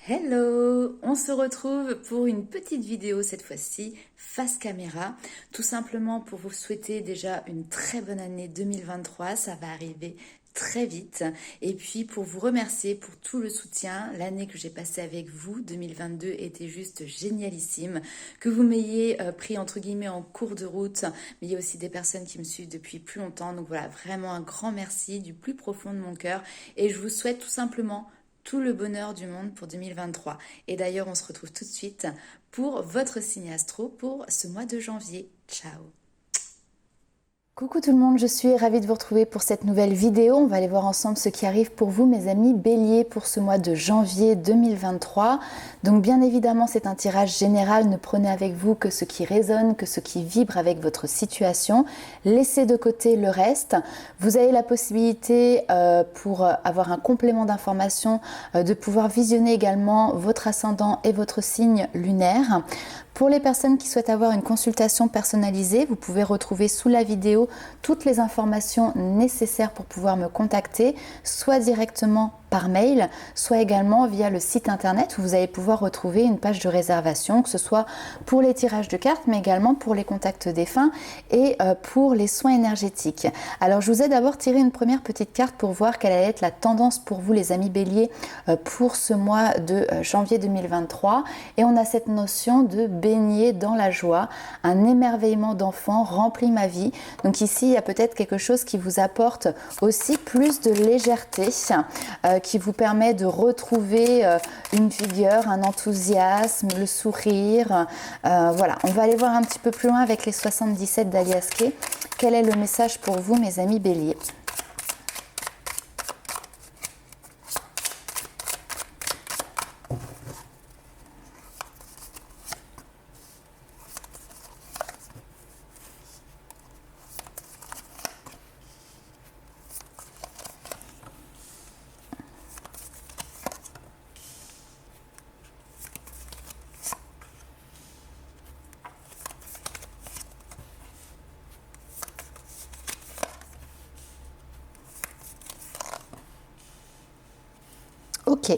Hello, on se retrouve pour une petite vidéo cette fois-ci, face caméra, tout simplement pour vous souhaiter déjà une très bonne année 2023, ça va arriver très vite, et puis pour vous remercier pour tout le soutien. L'année que j'ai passée avec vous, 2022, était juste génialissime, que vous m'ayez pris entre guillemets en cours de route, mais il y a aussi des personnes qui me suivent depuis plus longtemps, donc voilà, vraiment un grand merci du plus profond de mon cœur, et je vous souhaite tout simplement tout le bonheur du monde pour 2023. Et d'ailleurs, on se retrouve tout de suite pour votre signe astro pour ce mois de janvier. Ciao! Coucou tout le monde, je suis ravie de vous retrouver pour cette nouvelle vidéo. On va aller voir ensemble ce qui arrive pour vous, mes amis béliers, pour ce mois de janvier 2023. Donc bien évidemment, c'est un tirage général. Ne prenez avec vous que ce qui résonne, que ce qui vibre avec votre situation. Laissez de côté le reste. Vous avez la possibilité, pour avoir un complément d'information, de pouvoir visionner également votre ascendant et votre signe lunaire. Pour les personnes qui souhaitent avoir une consultation personnalisée, vous pouvez retrouver sous la vidéo toutes les informations nécessaires pour pouvoir me contacter, soit directement par mail, soit également via le site internet où vous allez pouvoir retrouver une page de réservation, que ce soit pour les tirages de cartes, mais également pour les contacts défunts et pour les soins énergétiques. Alors je vous ai d'abord tiré une première petite carte pour voir quelle allait être la tendance pour vous les amis béliers pour ce mois de janvier 2023, et on a cette notion de baigner dans la joie, un émerveillement d'enfant remplit ma vie. Donc ici il y a peut-être quelque chose qui vous apporte aussi plus de légèreté, qui vous permet de retrouver une vigueur, un enthousiasme, le sourire. Voilà, on va aller voir un petit peu plus loin avec les 77 d'Alias Kay. Quel est le message pour vous, mes amis béliers ? Ok.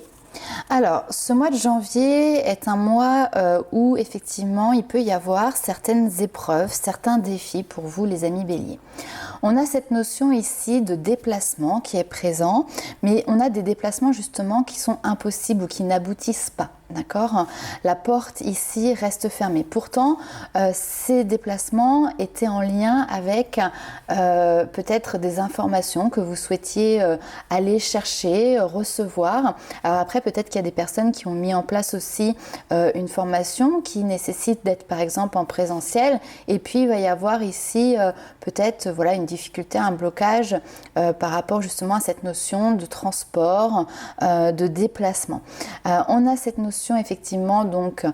Alors, ce mois de janvier est un mois où effectivement il peut y avoir certaines épreuves, certains défis pour vous les amis béliers. On a cette notion ici de déplacement qui est présent, mais on a des déplacements justement qui sont impossibles ou qui n'aboutissent pas. D'accord ? La porte ici reste fermée. Pourtant, ces déplacements étaient en lien avec peut-être des informations que vous souhaitiez aller chercher, recevoir. Alors après, peut-être qu'il y a des personnes qui ont mis en place aussi une formation qui nécessite d'être par exemple en présentiel. Et puis, il va y avoir ici peut-être voilà, une difficulté, un blocage par rapport justement à cette notion de transport, de déplacement. On a cette notion effectivement donc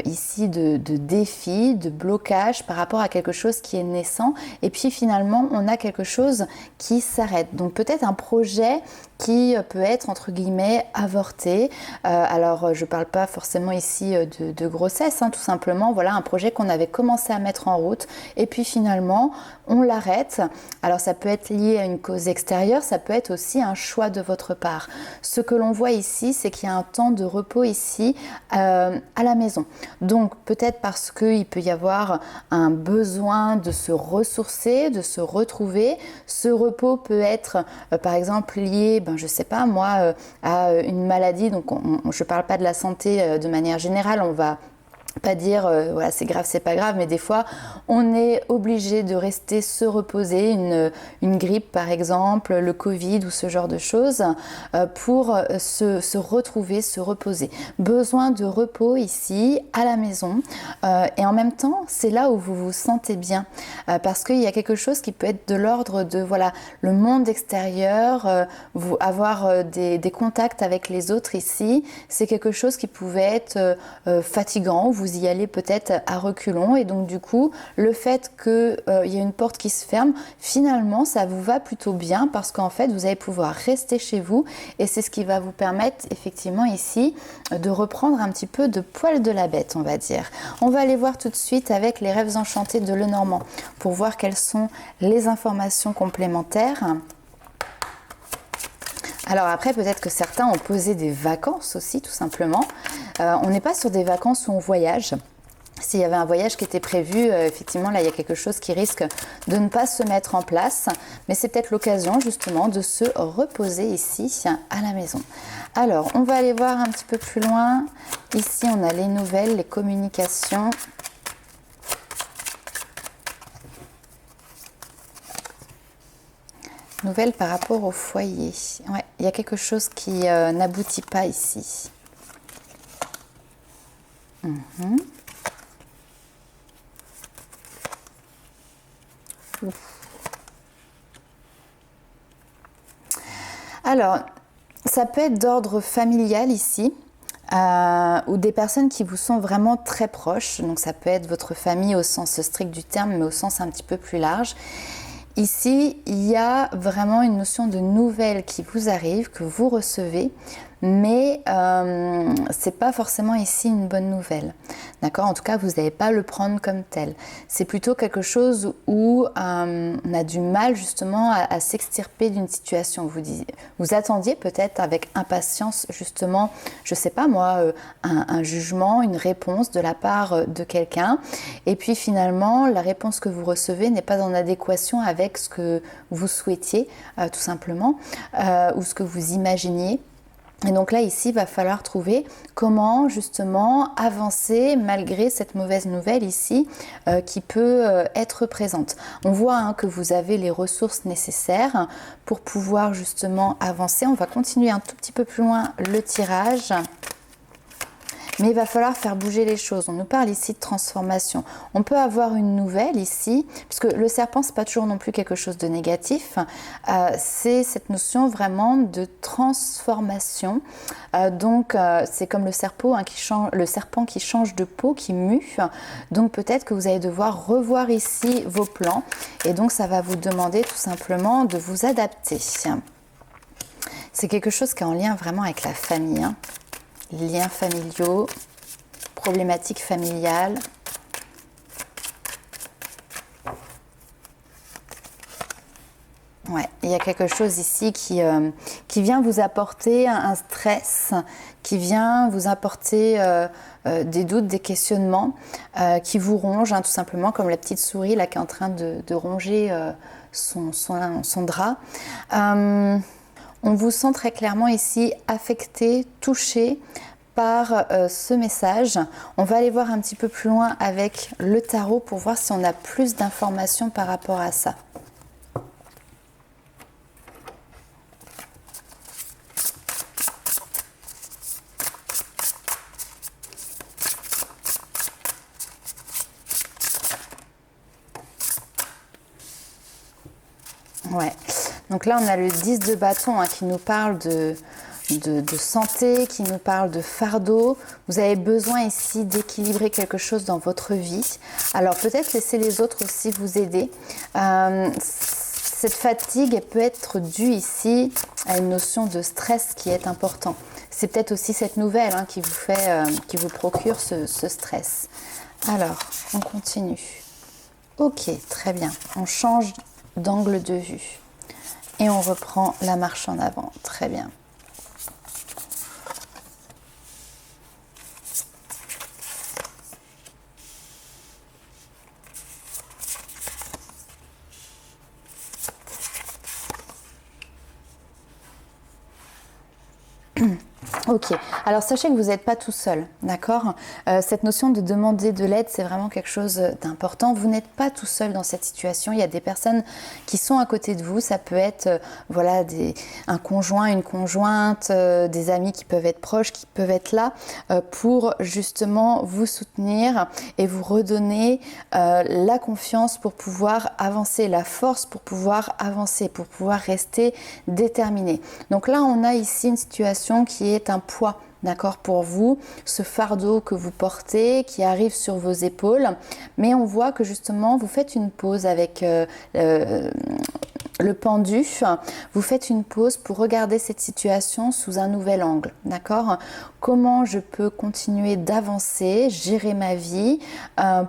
ici de défi, de blocage par rapport à quelque chose qui est naissant, et puis finalement on a quelque chose qui s'arrête. Donc peut-être un projet qui peut être entre guillemets avorté. Alors je parle pas forcément ici de grossesse, hein, tout simplement voilà un projet qu'on avait commencé à mettre en route et puis finalement on l'arrête. Alors ça peut être lié à une cause extérieure, ça peut être aussi un choix de votre part. Ce que l'on voit ici, c'est qu'il y a un temps de repos ici à la maison. Donc peut-être parce qu'il peut y avoir un besoin de se ressourcer, de se retrouver. Ce repos peut être par exemple lié, je sais pas moi, à une maladie. Donc je parle pas de la santé de manière générale, on va pas dire voilà c'est grave, c'est pas grave, mais des fois on est obligé de rester se reposer, une grippe par exemple, le Covid ou ce genre de choses, pour se retrouver, se reposer. Besoin de repos ici à la maison, et en même temps c'est là où vous vous sentez bien, parce qu'il y a quelque chose qui peut être de l'ordre de voilà le monde extérieur, vous avoir des contacts avec les autres ici, c'est quelque chose qui pouvait être fatigant, vous y allez peut-être à reculons, et donc du coup le fait qu'il y ait une porte qui se ferme, finalement ça vous va plutôt bien parce qu'en fait vous allez pouvoir rester chez vous, et c'est ce qui va vous permettre effectivement ici de reprendre un petit peu de poil de la bête, on va dire. On va aller voir tout de suite avec les rêves enchantés de Lenormand pour voir quelles sont les informations complémentaires. Alors après, peut-être que certains ont posé des vacances aussi, tout simplement. On n'est pas sur des vacances où on voyage. S'il y avait un voyage qui était prévu, effectivement, là, il y a quelque chose qui risque de ne pas se mettre en place. Mais c'est peut-être l'occasion, justement, de se reposer ici, à la maison. Alors, on va aller voir un petit peu plus loin. Ici, on a les nouvelles, les communications. Nouvelles par rapport au foyer. Ouais, il y a quelque chose qui n'aboutit pas ici. Alors, ça peut être d'ordre familial ici, ou des personnes qui vous sont vraiment très proches. Donc ça peut être votre famille au sens strict du terme, mais au sens un petit peu plus large. Ici, il y a vraiment une notion de nouvelle qui vous arrive, que vous recevez, mais c'est pas forcément ici une bonne nouvelle. D'accord? En tout cas, vous n'allez pas le prendre comme tel. C'est plutôt quelque chose où on a du mal justement à s'extirper d'une situation. Vous attendiez peut-être avec impatience justement, je sais pas moi, un jugement, une réponse de la part de quelqu'un. Et puis finalement, la réponse que vous recevez n'est pas en adéquation avec ce que vous souhaitiez, tout simplement, ou ce que vous imaginiez. Et donc là, ici, il va falloir trouver comment justement avancer malgré cette mauvaise nouvelle ici qui peut être présente. On voit que vous avez les ressources nécessaires pour pouvoir justement avancer. On va continuer un tout petit peu plus loin le tirage. Mais il va falloir faire bouger les choses. On nous parle ici de transformation. On peut avoir une nouvelle ici, puisque le serpent, c'est pas toujours non plus quelque chose de négatif. C'est cette notion vraiment de transformation. C'est comme le serpent qui change de peau, qui mue. Donc peut-être que vous allez devoir revoir ici vos plans. Et donc ça va vous demander tout simplement de vous adapter. C'est quelque chose qui est en lien vraiment avec la famille. Liens familiaux, problématiques familiales. Ouais, il y a quelque chose ici qui vient vous apporter un stress, qui vient vous apporter des doutes, des questionnements, qui vous rongent, tout simplement, comme la petite souris là, qui est en train de ronger son drap. On vous sent très clairement ici affecté, touché par ce message. On va aller voir un petit peu plus loin avec le tarot pour voir si on a plus d'informations par rapport à ça. Ouais. Donc là, on a le 10 de bâton qui nous parle de santé, qui nous parle de fardeau. Vous avez besoin ici d'équilibrer quelque chose dans votre vie. Alors peut-être laisser les autres aussi vous aider. Cette fatigue, elle peut être due ici à une notion de stress qui est important. C'est peut-être aussi cette nouvelle qui vous procure ce stress. Alors, on continue. Ok, très bien. On change d'angle de vue. Et on reprend la marche en avant. Très bien. Ok, alors sachez que vous n'êtes pas tout seul, d'accord? Cette notion de demander de l'aide, c'est vraiment quelque chose d'important. Vous n'êtes pas tout seul dans cette situation. Il y a des personnes qui sont à côté de vous. Ça peut être un conjoint, une conjointe, des amis qui peuvent être proches, qui peuvent être là pour justement vous soutenir et vous redonner la confiance pour pouvoir avancer, la force pour pouvoir avancer, pour pouvoir rester déterminé. Donc là, on a ici une situation qui est un poids, d'accord, pour vous, ce fardeau que vous portez, qui arrive sur vos épaules, mais on voit que justement, vous faites une pause avec le pendu, vous faites une pause pour regarder cette situation sous un nouvel angle, d'accord? Comment je peux continuer d'avancer, gérer ma vie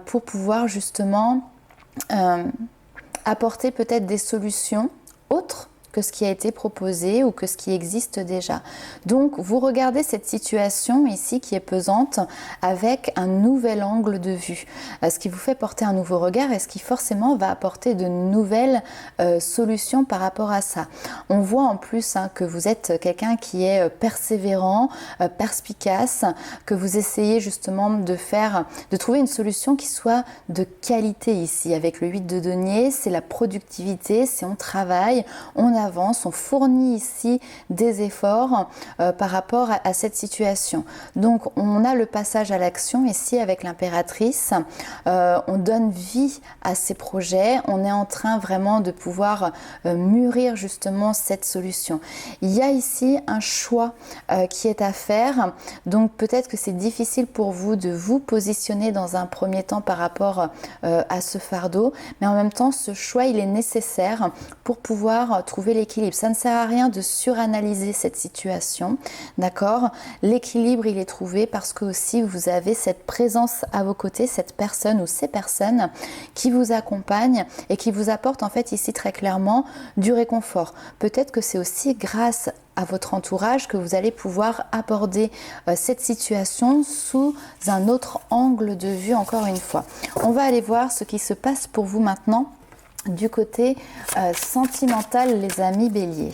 pour pouvoir justement apporter peut-être des solutions autres que ce qui a été proposé ou que ce qui existe déjà. Donc vous regardez cette situation ici qui est pesante avec un nouvel angle de vue, ce qui vous fait porter un nouveau regard et ce qui forcément va apporter de nouvelles solutions par rapport à ça. On voit en plus que vous êtes quelqu'un qui est persévérant, perspicace, que vous essayez justement de trouver une solution qui soit de qualité ici. Avec le 8 de denier, c'est la productivité, c'est on travaille, on avance, on fournit ici des efforts par rapport à cette situation. Donc on a le passage à l'action ici avec l'impératrice, on donne vie à ces projets, on est en train vraiment de pouvoir mûrir justement cette solution. Il y a ici un choix qui est à faire, donc peut-être que c'est difficile pour vous de vous positionner dans un premier temps par rapport à ce fardeau, mais en même temps ce choix il est nécessaire pour pouvoir trouver l'équilibre. Ça ne sert à rien de suranalyser cette situation, d'accord? L'équilibre il est trouvé parce que aussi vous avez cette présence à vos côtés, cette personne ou ces personnes qui vous accompagnent et qui vous apportent en fait ici très clairement du réconfort. Peut-être que c'est aussi grâce à votre entourage que vous allez pouvoir aborder cette situation sous un autre angle de vue encore une fois. On va aller voir ce qui se passe pour vous maintenant du côté sentimental les amis béliers.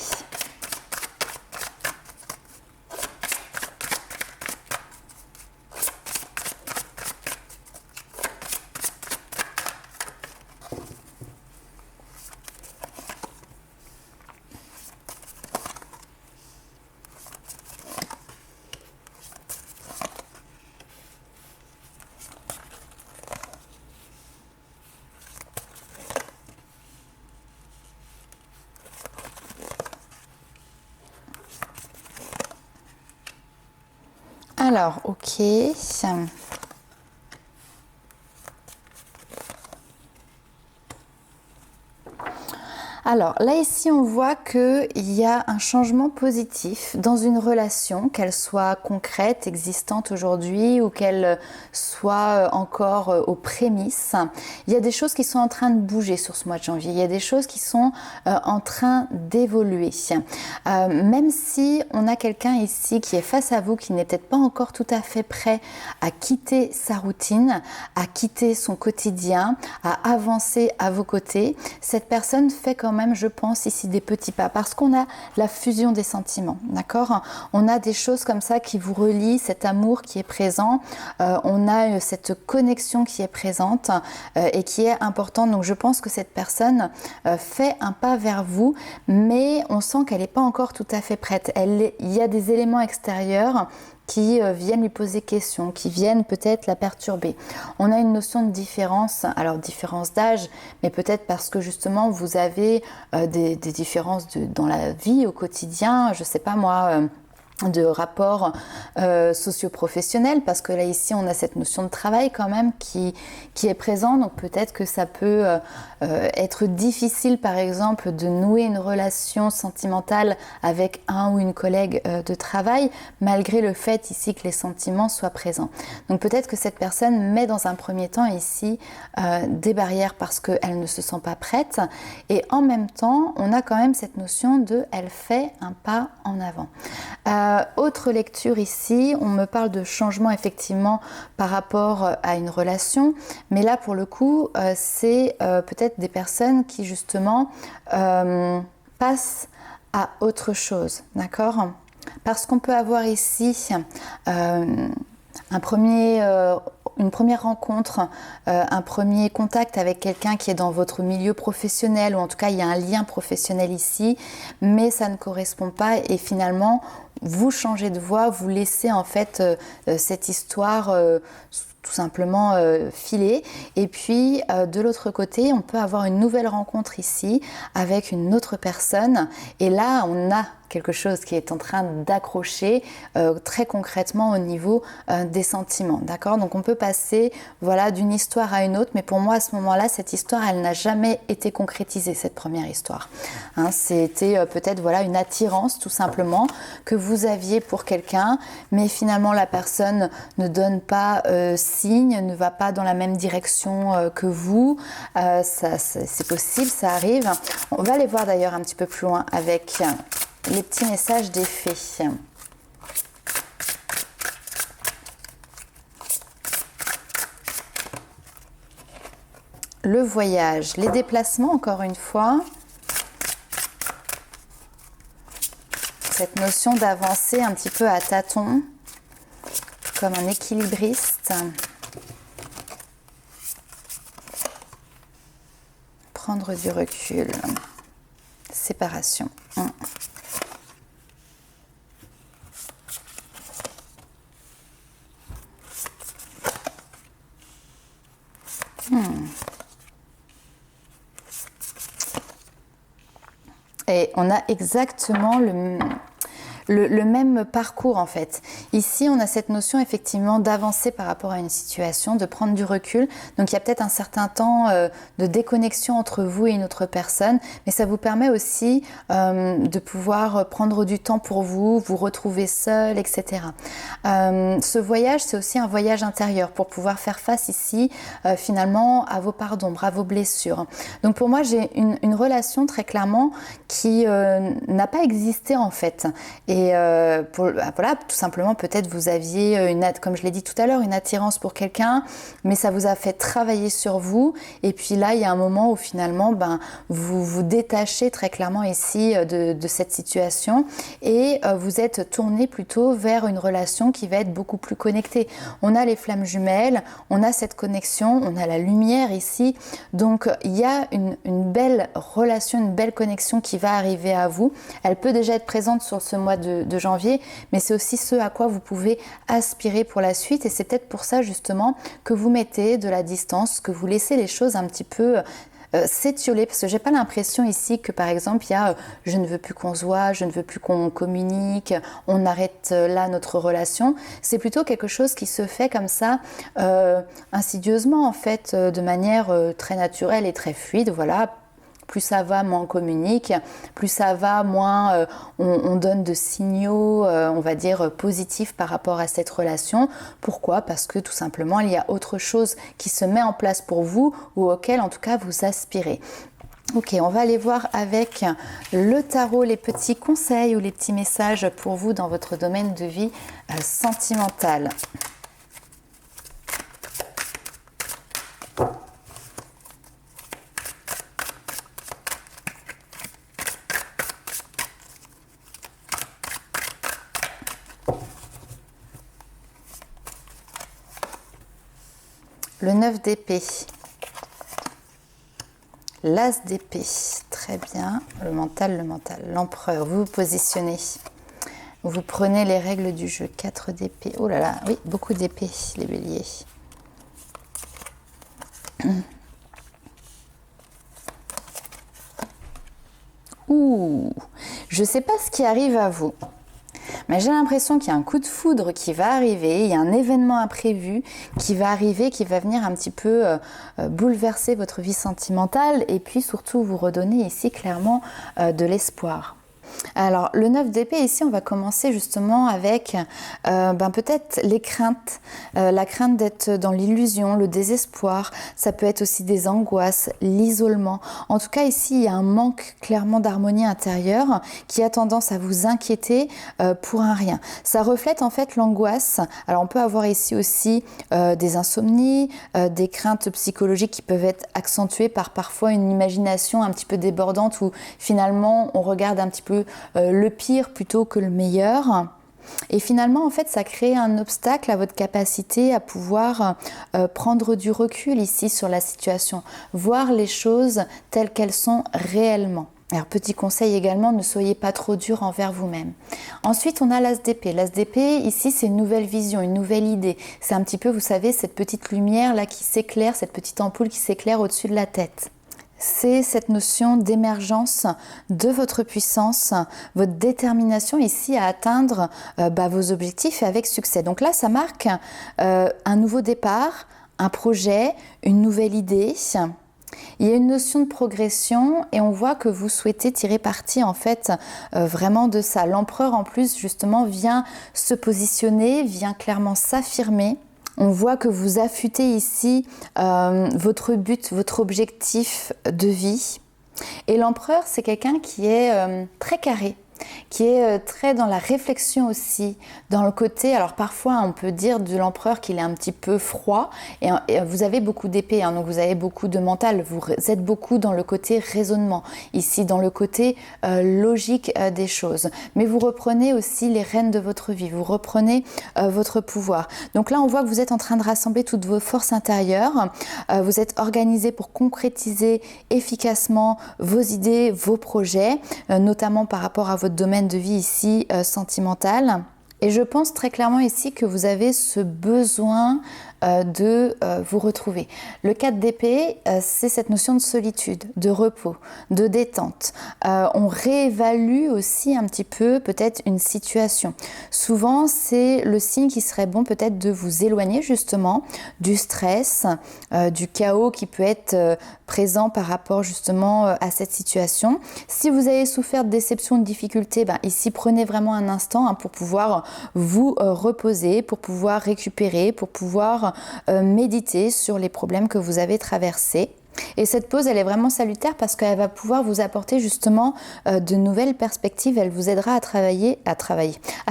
Alors, ok. Alors là ici on voit qu'il y a un changement positif dans une relation, qu'elle soit concrète, existante aujourd'hui ou qu'elle soit encore aux prémices. Il y a des choses qui sont en train de bouger sur ce mois de janvier, il y a des choses qui sont en train d'évoluer. Même si on a quelqu'un ici qui est face à vous, qui n'est peut-être pas encore tout à fait prêt à quitter sa routine, à quitter son quotidien, à avancer à vos côtés, cette personne fait quand même, je pense, ici des petits pas parce qu'on a la fusion des sentiments, d'accord? On a des choses comme ça qui vous relient, cet amour qui est présent, on a cette connexion qui est présente et qui est importante. Donc je pense que cette personne fait un pas vers vous, mais on sent qu'elle n'est pas encore tout à fait prête. Il y a des éléments extérieurs qui viennent lui poser question, qui viennent peut-être la perturber. On a une notion de différence, alors différence d'âge, mais peut-être parce que justement vous avez des différences dans la vie au quotidien, je sais pas moi, de rapports socio-professionnels, parce que là ici on a cette notion de travail quand même qui est présent, donc peut-être que ça peut être difficile par exemple de nouer une relation sentimentale avec un ou une collègue de travail malgré le fait ici que les sentiments soient présents. Donc peut-être que cette personne met dans un premier temps ici des barrières parce qu'elle ne se sent pas prête, et en même temps on a quand même cette notion de elle fait un pas en avant. Autre lecture ici, on me parle de changement effectivement par rapport à une relation, mais là pour le coup c'est peut-être des personnes qui justement passent à autre chose, d'accord? Parce qu'on peut avoir ici une première rencontre, un premier contact avec quelqu'un qui est dans votre milieu professionnel, ou en tout cas il y a un lien professionnel ici, mais ça ne correspond pas et finalement vous changez de voie, vous laissez en fait cette histoire tout simplement filer. Et puis de l'autre côté, on peut avoir une nouvelle rencontre ici avec une autre personne, et là on a quelque chose qui est en train d'accrocher très concrètement au niveau des sentiments, d'accord? Donc on peut passer voilà, d'une histoire à une autre, mais pour moi à ce moment-là, cette histoire, elle n'a jamais été concrétisée, cette première histoire. Hein, c'était peut-être voilà, une attirance tout simplement que vous vous aviez pour quelqu'un, mais finalement la personne ne donne pas signe, ne va pas dans la même direction que vous. C'est possible, ça arrive. On va aller voir d'ailleurs un petit peu plus loin avec les petits messages des fées. Le voyage, les déplacements encore une fois. Cette notion d'avancer un petit peu à tâtons, comme un équilibriste. Prendre du recul. Séparation. Et on a exactement le même parcours en fait. Ici, on a cette notion effectivement d'avancer par rapport à une situation, de prendre du recul. Donc il y a peut-être un certain temps de déconnexion entre vous et une autre personne, mais ça vous permet aussi de pouvoir prendre du temps pour vous, vous retrouver seul, etc. Ce voyage, c'est aussi un voyage intérieur pour pouvoir faire face ici finalement à vos parts d'ombre, à vos blessures. Donc pour moi, j'ai une relation très clairement qui n'a pas existé en fait. Et voilà, tout simplement, peut-être vous aviez, comme je l'ai dit tout à l'heure, une attirance pour quelqu'un, mais ça vous a fait travailler sur vous. Et puis là, il y a un moment où finalement, vous vous détachez très clairement ici de cette situation et vous êtes tourné plutôt vers une relation qui va être beaucoup plus connectée. On a les flammes jumelles, on a cette connexion, on a la lumière ici. Donc, il y a une belle relation, une belle connexion qui va arriver à vous. Elle peut déjà être présente sur ce mois de janvier, mais c'est aussi ce à quoi vous pouvez aspirer pour la suite et c'est peut-être pour ça justement que vous mettez de la distance, que vous laissez les choses un petit peu s'étioler, parce que j'ai pas l'impression ici que par exemple il y a je ne veux plus qu'on se voit, je ne veux plus qu'on communique, on arrête là notre relation. C'est plutôt quelque chose qui se fait comme ça insidieusement en fait, de manière très naturelle et très fluide, voilà. Plus ça va, moins on communique, plus ça va, moins on donne de signaux, on va dire, positifs par rapport à cette relation. Pourquoi ? Parce que tout simplement, il y a autre chose qui se met en place pour vous ou auquel, en tout cas, vous aspirez. Ok, on va aller voir avec le tarot les petits conseils ou les petits messages pour vous dans votre domaine de vie sentimental. Le 9 d'épée, l'as d'épée, très bien, le mental, l'empereur, vous vous positionnez, vous prenez les règles du jeu, 4 d'épée, oh là là, oui, beaucoup d'épées, les béliers. Ouh, je ne sais pas ce qui arrive à vous. Mais j'ai l'impression qu'il y a un coup de foudre qui va arriver, il y a un événement imprévu qui va arriver, qui va venir un petit peu bouleverser votre vie sentimentale et puis surtout vous redonner ici clairement de l'espoir. Alors, le 9 d'épée, ici, on va commencer justement avec peut-être les craintes. La crainte d'être dans l'illusion, le désespoir. Ça peut être aussi des angoisses, l'isolement. En tout cas, ici, il y a un manque clairement d'harmonie intérieure qui a tendance à vous inquiéter pour un rien. Ça reflète en fait l'angoisse. Alors, on peut avoir ici aussi des insomnies, des craintes psychologiques qui peuvent être accentuées par parfois une imagination un petit peu débordante où finalement, on regarde un petit peu le pire plutôt que le meilleur. Et finalement, en fait, ça crée un obstacle à votre capacité à pouvoir prendre du recul ici sur la situation, voir les choses telles qu'elles sont réellement. Alors, petit conseil également, ne soyez pas trop dur envers vous-même. Ensuite, on a l'as d'épée. L'as d'épée, ici, c'est une nouvelle vision, une nouvelle idée. C'est un petit peu, vous savez, cette petite lumière là qui s'éclaire, cette petite ampoule qui s'éclaire au-dessus de la tête. C'est cette notion d'émergence de votre puissance, votre détermination ici à atteindre vos objectifs et avec succès. Donc là, ça marque un nouveau départ, un projet, une nouvelle idée Il y a une notion de progression et on voit que vous souhaitez tirer parti en fait vraiment de ça. L'empereur en plus justement vient se positionner, vient clairement s'affirmer. On voit que vous affûtez ici votre but, votre objectif de vie. Et l'empereur, c'est quelqu'un qui est très carré, qui est très dans la réflexion aussi, dans le côté, alors parfois on peut dire de l'empereur qu'il est un petit peu froid, et vous avez beaucoup d'épée, hein, donc vous avez beaucoup de mental, vous êtes beaucoup dans le côté raisonnement, ici dans le côté logique des choses, mais vous reprenez aussi les rênes de votre vie, vous reprenez votre pouvoir. Donc là on voit que vous êtes en train de rassembler toutes vos forces intérieures, vous êtes organisé pour concrétiser efficacement vos idées, vos projets, notamment par rapport à votre domaine de vie ici sentimental. Et je pense très clairement ici que vous avez ce besoin de vous retrouver. Le 4 d'épée, c'est cette notion de solitude, de repos, de détente. On réévalue aussi un petit peu peut-être une situation. Souvent, c'est le signe qui serait bon peut-être de vous éloigner justement du stress, du chaos qui peut être présent par rapport justement à cette situation. Si vous avez souffert de déception, de difficultés, ici prenez vraiment un instant pour pouvoir vous reposer, pour pouvoir récupérer, pour pouvoir méditer sur les problèmes que vous avez traversés. Et cette pause, elle est vraiment salutaire parce qu'elle va pouvoir vous apporter justement de nouvelles perspectives. Elle vous aidera à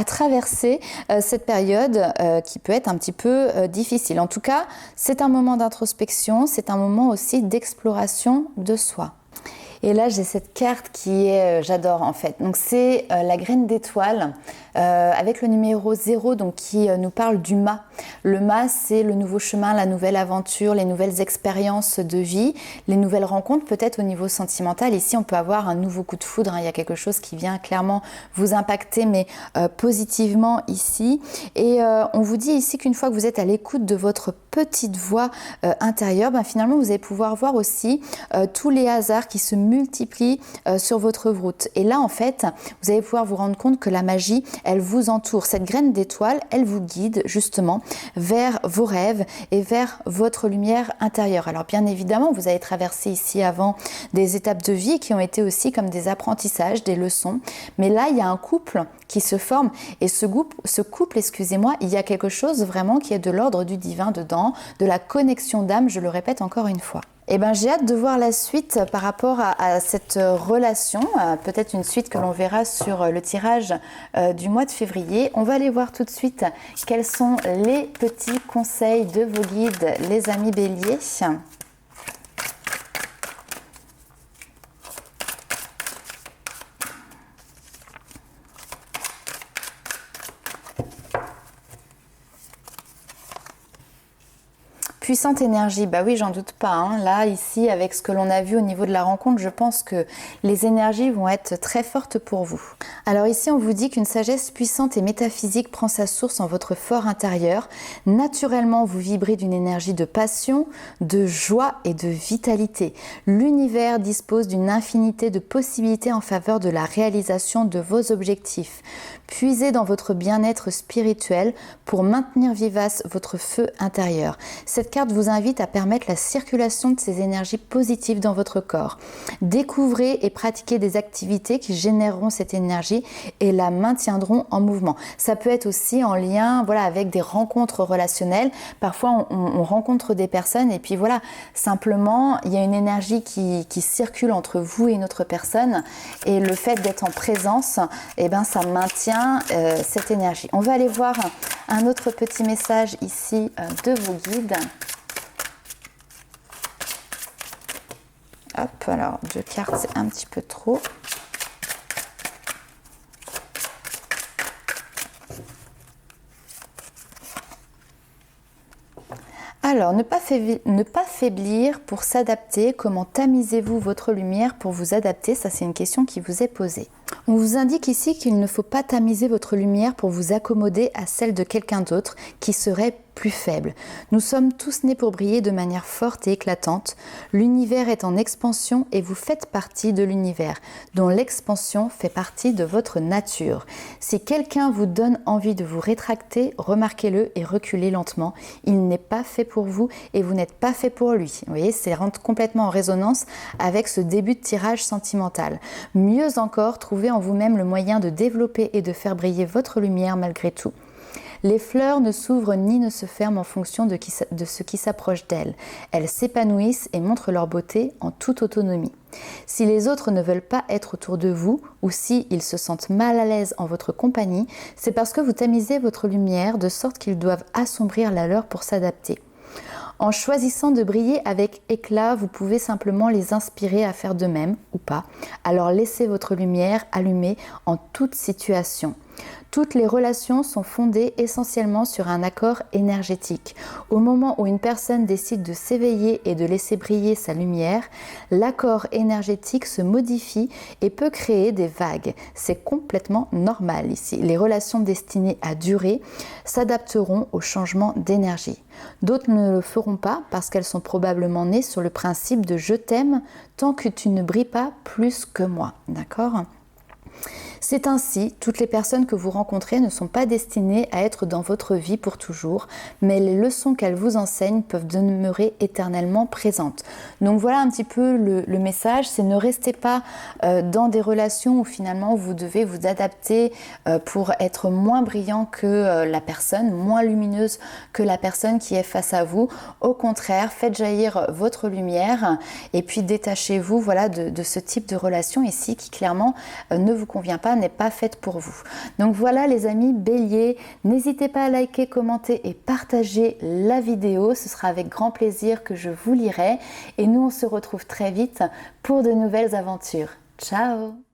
traverser cette période qui peut être un petit peu difficile. En tout cas, c'est un moment d'introspection, c'est un moment aussi d'exploration de soi. Et là, j'ai cette carte qui est, j'adore en fait. Donc c'est la graine d'étoile avec le numéro 0, donc qui nous parle du mât. Le mât, c'est le nouveau chemin, la nouvelle aventure, les nouvelles expériences de vie, les nouvelles rencontres, peut-être au niveau sentimental. Ici, on peut avoir un nouveau coup de foudre, hein. Il y a quelque chose qui vient clairement vous impacter, mais positivement ici. Et on vous dit ici qu'une fois que vous êtes à l'écoute de votre petite voix intérieure, finalement, vous allez pouvoir voir aussi tous les hasards qui se multiplient sur votre route. Et là, en fait, vous allez pouvoir vous rendre compte que la magie, elle vous entoure. Cette graine d'étoile, elle vous guide justement vers vos rêves et vers votre lumière intérieure. Alors bien évidemment, vous avez traversé ici avant des étapes de vie qui ont été aussi comme des apprentissages, des leçons. Mais là, il y a un couple qui se forme et ce couple, excusez-moi, il y a quelque chose vraiment qui est de l'ordre du divin dedans, de la connexion d'âme, je le répète encore une fois. Eh bien, j'ai hâte de voir la suite par rapport à cette relation, peut-être une suite que l'on verra sur le tirage du mois de février. On va aller voir tout de suite quels sont les petits conseils de vos guides, les amis béliers. Puissante énergie, bah oui, j'en doute pas. Hein. Là, ici, avec ce que l'on a vu au niveau de la rencontre, je pense que les énergies vont être très fortes pour vous. Alors ici, on vous dit qu'une sagesse puissante et métaphysique prend sa source en votre fort intérieur. Naturellement, vous vibrez d'une énergie de passion, de joie et de vitalité. L'univers dispose d'une infinité de possibilités en faveur de la réalisation de vos objectifs. Puisez dans votre bien-être spirituel pour maintenir vivace votre feu intérieur. Cette carte vous invite à permettre la circulation de ces énergies positives dans votre corps. Découvrez et pratiquez des activités qui généreront cette énergie et la maintiendront en mouvement. Ça peut être aussi en lien avec des rencontres relationnelles. Parfois, on rencontre des personnes et puis simplement, il y a une énergie qui circule entre vous et une autre personne. Et le fait d'être en présence, ça maintient cette énergie. On va aller voir un autre petit message ici de vos guides. Hop, alors 2 cartes, c'est un petit peu trop. Alors, ne pas faiblir pour s'adapter. Comment tamisez-vous votre lumière pour vous adapter? Ça, c'est une question qui vous est posée. On vous indique ici qu'il ne faut pas tamiser votre lumière pour vous accommoder à celle de quelqu'un d'autre qui serait plus faible. Nous sommes tous nés pour briller de manière forte et éclatante. L'univers est en expansion et vous faites partie de l'univers, dont l'expansion fait partie de votre nature. Si quelqu'un vous donne envie de vous rétracter, remarquez-le et reculez lentement. Il n'est pas fait pour vous et vous n'êtes pas fait pour lui. Vous voyez, c'est rentre complètement en résonance avec ce début de tirage sentimental. Mieux encore, trouvez en vous-même le moyen de développer et de faire briller votre lumière malgré tout. Les fleurs ne s'ouvrent ni ne se ferment en fonction de ce qui s'approche d'elles. Elles s'épanouissent et montrent leur beauté en toute autonomie. Si les autres ne veulent pas être autour de vous ou si ils se sentent mal à l'aise en votre compagnie, c'est parce que vous tamisez votre lumière de sorte qu'ils doivent assombrir la leur pour s'adapter. En choisissant de briller avec éclat, vous pouvez simplement les inspirer à faire de même ou pas. Alors laissez votre lumière allumée en toute situation. Toutes les relations sont fondées essentiellement sur un accord énergétique. Au moment où une personne décide de s'éveiller et de laisser briller sa lumière, l'accord énergétique se modifie et peut créer des vagues. C'est complètement normal ici. Les relations destinées à durer s'adapteront au changement d'énergie. D'autres ne le feront pas parce qu'elles sont probablement nées sur le principe de « je t'aime tant que tu ne brilles pas plus que moi ». D'accord ? C'est ainsi, toutes les personnes que vous rencontrez ne sont pas destinées à être dans votre vie pour toujours, mais les leçons qu'elles vous enseignent peuvent demeurer éternellement présentes. Donc voilà un petit peu le message, c'est ne restez pas dans des relations où finalement vous devez vous adapter pour être moins brillant que la personne, moins lumineuse que la personne qui est face à vous. Au contraire, faites jaillir votre lumière et puis détachez-vous voilà, de ce type de relation ici qui clairement ne vous convient pas, n'est pas faite pour vous. Donc voilà les amis Bélier, n'hésitez pas à liker, commenter et partager la vidéo, ce sera avec grand plaisir que je vous lirai et nous on se retrouve très vite pour de nouvelles aventures. Ciao!